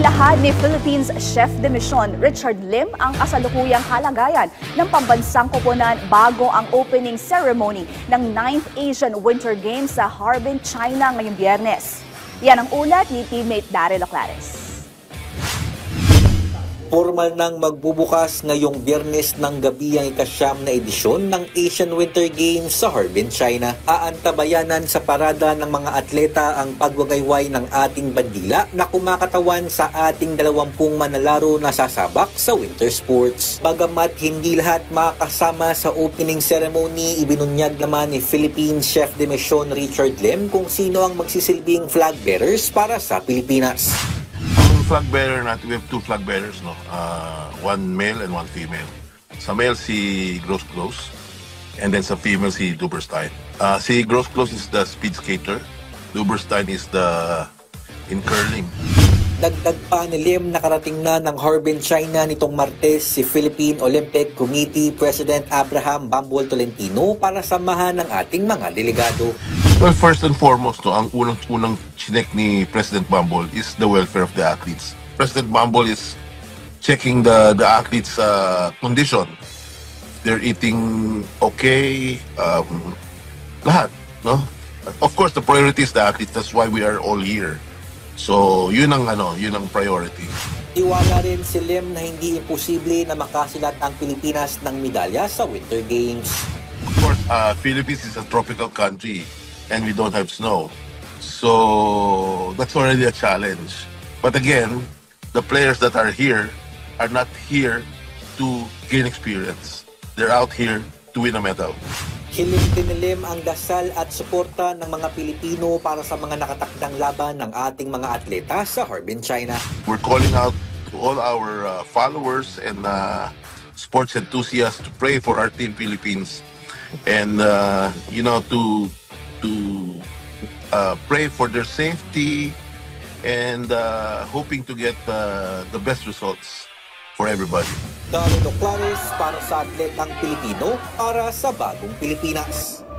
Inilahad ni Philippines Chef de Mission Richard Lim ang kasalukuyang halagayan ng pambansang koponan bago ang opening ceremony ng 9th Asian Winter Games sa Harbin, China ngayong Biyernes. Yan ang ulat ni teammate Daryl Oclares. Formal nang magbubukas ngayong Biyernes ng gabi ang ika-9 na edisyon ng Asian Winter Games sa Harbin, China. Aantabayanan sa parada ng mga atleta ang pagwagayway ng ating bandila na kumakatawan sa ating 20 manlalaro na sasabak sa winter sports. Bagamat hindi lahat makakasama sa opening ceremony, ibinunyag naman ni Philippine Chef de Mission Richard Lim kung sino ang magsisilbing flag bearers para sa Pilipinas. Flag bearer natin, we have 2 flag bearers, no? One male and one female. Sa male si Gross, and then sa female si Duberstein. Si Gross is the speed skater, Duberstein is in curling. Dagdag pa ni Lim, nakarating na ng Harbin, China nitong Martes si Philippine Olympic Committee President Abraham Bambol Tolentino para samahan ng ating mga delegado. Well, first and foremost, no, ang unang chinek ni President Bambol is the welfare of the athletes. President Bambol is checking the athletes' condition. They're eating okay, lahat, no? Of course, the priority is the athletes. That's why we are all here. So, yun ang priority. Iwala rin si Lim na hindi imposible na makasilat ang Pilipinas ng medalya sa Winter Games. Of course, Philippines is a tropical country and we don't have snow. So, that's already a challenge. But again, the players that are here are not here to gain experience. They're out here to win a medal. Hiling din ni Lim ang dasal at suporta ng mga Pilipino para sa mga nakatakdang laban ng ating mga atleta sa Harbin, China. We're calling out to all our followers and sports enthusiasts to pray for our team Philippines and to pray for their safety and hoping to get the best results for everybody. Daryl Oclares para sa Atletang Pilipino para sa Bagong Pilipinas.